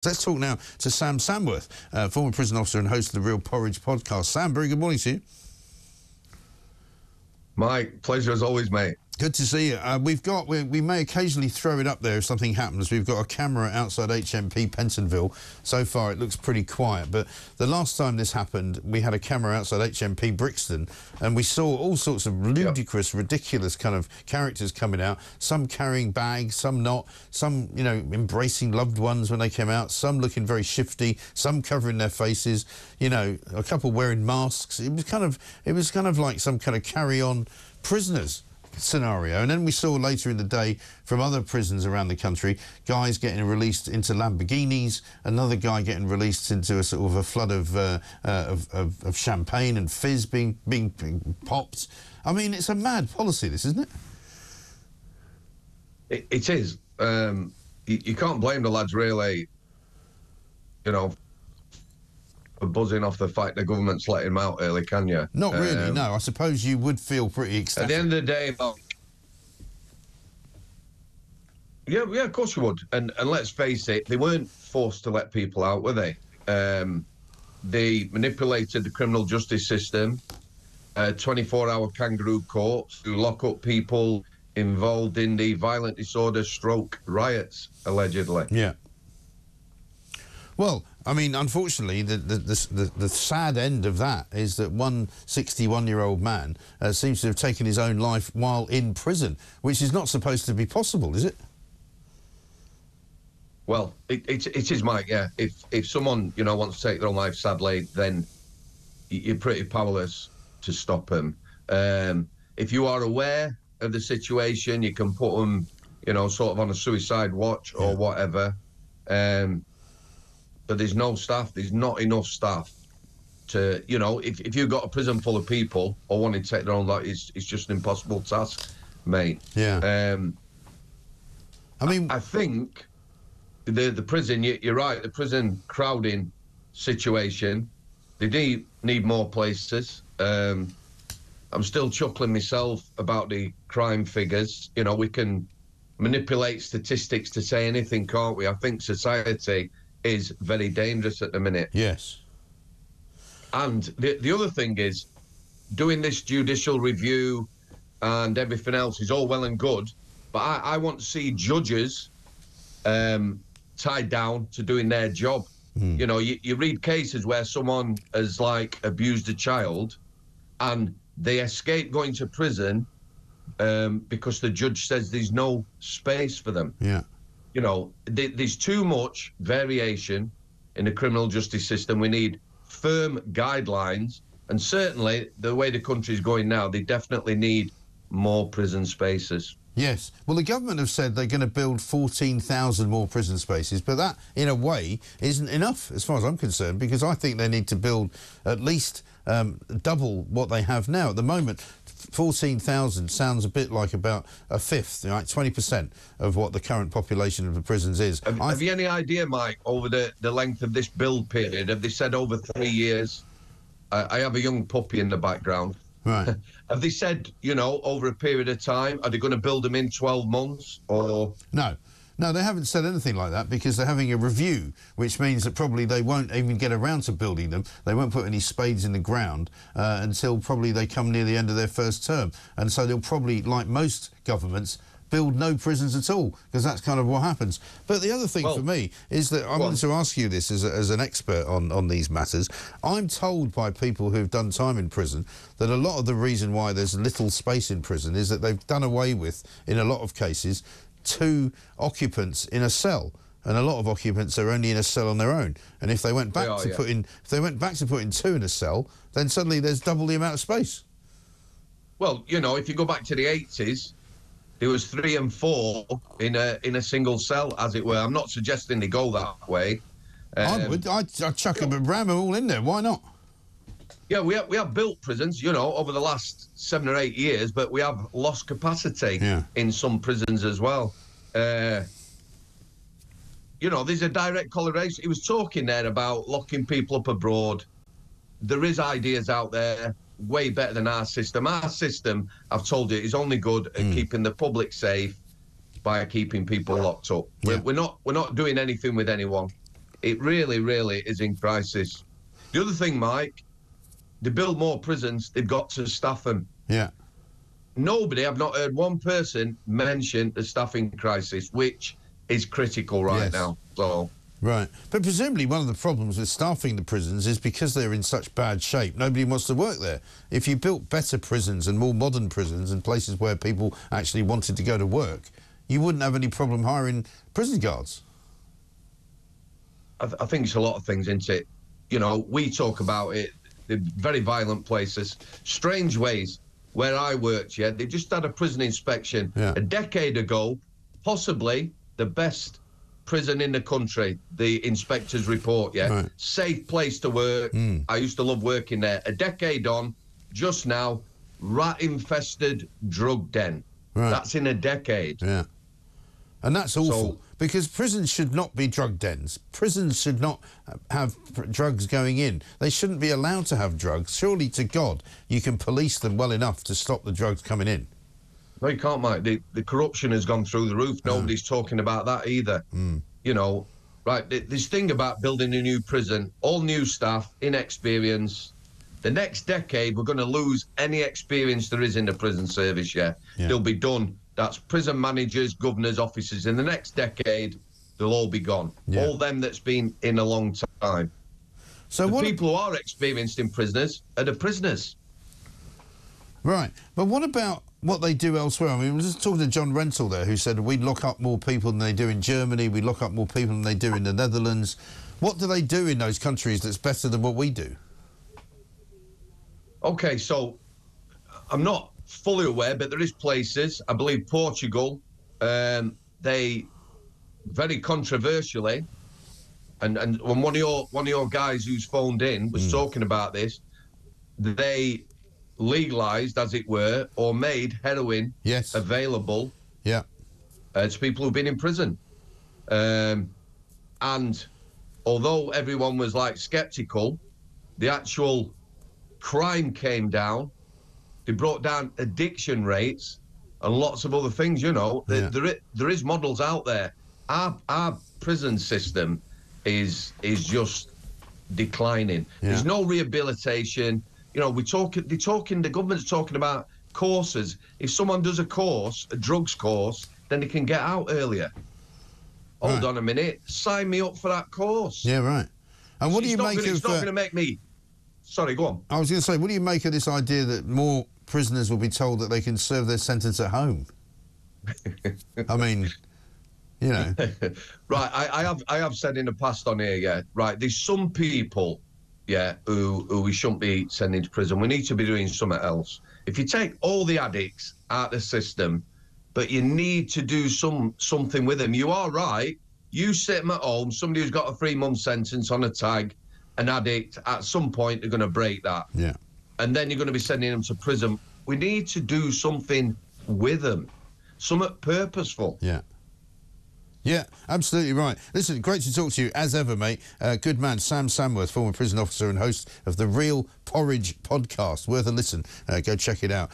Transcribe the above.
Let's talk now to Sam Samworth, former prison officer and host of the Real Porridge podcast. Sam, very good morning to you. Mike, pleasure as always, mate. Good to see you. We may occasionally throw it up there if something happens. We've got a camera outside HMP Pentonville. So far, it looks pretty quiet. But the last time this happened, we had a camera outside HMP Brixton, and we saw all sorts of ludicrous, ridiculous kind of characters coming out. Some carrying bags, some not. Some, you know, embracing loved ones when they came out. Some looking very shifty. Some covering their faces. You know, a couple wearing masks. It was kind of like some kind of carry-on prisoners scenario. And then we saw later in the day from other prisons around the country, guys getting released into Lamborghinis, another guy getting released into a sort of a flood of champagne and fizz being popped. I mean, it's a mad policy, this, isn't it? It is. You can't blame the lads, really, you know, for buzzing off the fact the government's letting him out early, can you? Not really, no. I suppose you would feel pretty ecstatic. At the end of the day, Mark, yeah, of course you would. And let's face it, they weren't forced to let people out, were they? They manipulated the criminal justice system, 24-hour kangaroo courts to lock up people involved in the violent disorder stroke riots, allegedly. Yeah. Well, I mean, unfortunately, the sad end of that is that one 61-year-old man seems to have taken his own life while in prison, which is not supposed to be possible, is it? Well, it is, Mike, yeah. If someone, you know, wants to take their own life, sadly, then you're pretty powerless to stop them. If you are aware of the situation, you can put them, you know, sort of on a suicide watch or whatever. But there's no staff, there's not enough staff to, you know, if you've got a prison full of people or wanting to take their own life, it's just an impossible task, mate. Yeah. I mean, I think the prison, you're right, the prison crowding situation, they need more places. I'm still chuckling myself about the crime figures. You know, we can manipulate statistics to say anything, can't we? I think society is very dangerous at the minute. Yes. And the other thing is, doing this judicial review and everything else is all well and good, but I want to see judges tied down to doing their job. You know, you read cases where someone has, like, abused a child and they escape going to prison because the judge says there's no space for them. Yeah. You know, there's too much variation in the criminal justice system. We need firm guidelines, and certainly the way the country's going now, they definitely need more prison spaces. Yes. Well, the government have said they're going to build 14,000 more prison spaces, but that, in a way, isn't enough, as far as I'm concerned, because I think they need to build at least double what they have now. At the moment, 14,000 sounds a bit like about a fifth, right, 20% of what the current population of the prisons is. Have you any idea, Mike, over the length of this build period? Have they said over 3 years? I have a young puppy in the background. Right. Have they said, you know, over a period of time, are they going to build them in 12 months or? No, they haven't said anything like that because they're having a review, which means that probably they won't even get around to building them. They won't put any spades in the ground until probably they come near the end of their first term. And so they'll probably, like most governments, build no prisons at all, because that's kind of what happens. But the other thing for me is that I wanted to ask you this as an expert on these matters. I'm told by people who've done time in prison that a lot of the reason why there's little space in prison is that they've done away with, in a lot of cases, 2 occupants in a cell, and a lot of occupants are only in a cell on their own. And if they went back to putting 2 in a cell, then suddenly there's double the amount of space. Well, you know, if you go back to the 80s, there was 3 and 4 in a single cell, as it were. I'm not suggesting they go that way. I'd chuck them and ram them all in there. Why not? Yeah, we have built prisons, you know, over the last 7 or 8 years, but we have lost capacity in some prisons as well. You know, there's a direct correlation. He was talking there about locking people up abroad. There is ideas out there way better than our system. Our system, I've told you, is only good at keeping the public safe by keeping people locked up. We're not doing anything with anyone. It really, really is in crisis. The other thing, Mike, they build more prisons, they've got to staff them. Yeah. Nobody, I've not heard one person mention the staffing crisis, which is critical right now. So. Right. But presumably one of the problems with staffing the prisons is because they're in such bad shape, nobody wants to work there. If you built better prisons and more modern prisons and places where people actually wanted to go to work, you wouldn't have any problem hiring prison guards. I think it's a lot of things, isn't it? You know, we talk about it, the very violent places, strange ways. Where I worked, they just had a prison inspection a decade ago, possibly the best prison in the country, the inspector's report, Right. Safe place to work. I used to love working there. A decade on, just now, rat-infested drug den. Right. That's in a decade. Yeah. And that's awful, because prisons should not be drug dens. Prisons should not have drugs going in. They shouldn't be allowed to have drugs. Surely to God, you can police them well enough to stop the drugs coming in. No, you can't, Mike. The corruption has gone through the roof. Nobody's talking about that either. You know, right, this thing about building a new prison, all new staff, inexperience. The next decade, we're going to lose any experience there is in the prison service, They'll be done. That's prison managers, governors, officers. In the next decade, they'll all be gone. All them that's been in a long time. So the people who are experienced in prisoners are the prisoners. Right. But what about what they do elsewhere? I mean, we were just talking to John Rental there, who said we lock up more people than they do in Germany, we lock up more people than they do in the Netherlands. What do they do in those countries that's better than what we do? OK, so I'm not fully aware, but there is places, I believe Portugal, they very controversially, and when one of your guys who's phoned in was talking about this, they legalised, as it were, or made heroin available to people who've been in prison. And although everyone was like sceptical, the actual crime came down. They brought down addiction rates and lots of other things, you know. There is models out there. Our prison system is just declining. There's no rehabilitation. You know, the government's talking about courses. If someone does a course, a drugs course, then they can get out earlier. Hold on a minute. Sign me up for that course. Yeah, right. And what do you make of... It's not going to make me... Sorry, go on. I was going to say, what do you make of this idea that more prisoners will be told that they can serve their sentence at home? I mean, you know. Right, I have said in the past on here, right, there's some people, who we shouldn't be sending to prison. We need to be doing something else. If you take all the addicts out of the system, but you need to do something with them. You are right. You sit them at home, somebody who's got a 3-month sentence on a tag, an addict, at some point they're going to break that. Yeah. And then you're going to be sending them to prison. We need to do something with them, something purposeful. Yeah. Yeah, absolutely right. Listen, great to talk to you, as ever, mate. Good man, Sam Samworth, former prison officer and host of the Real Porridge podcast. Worth a listen. Go check it out.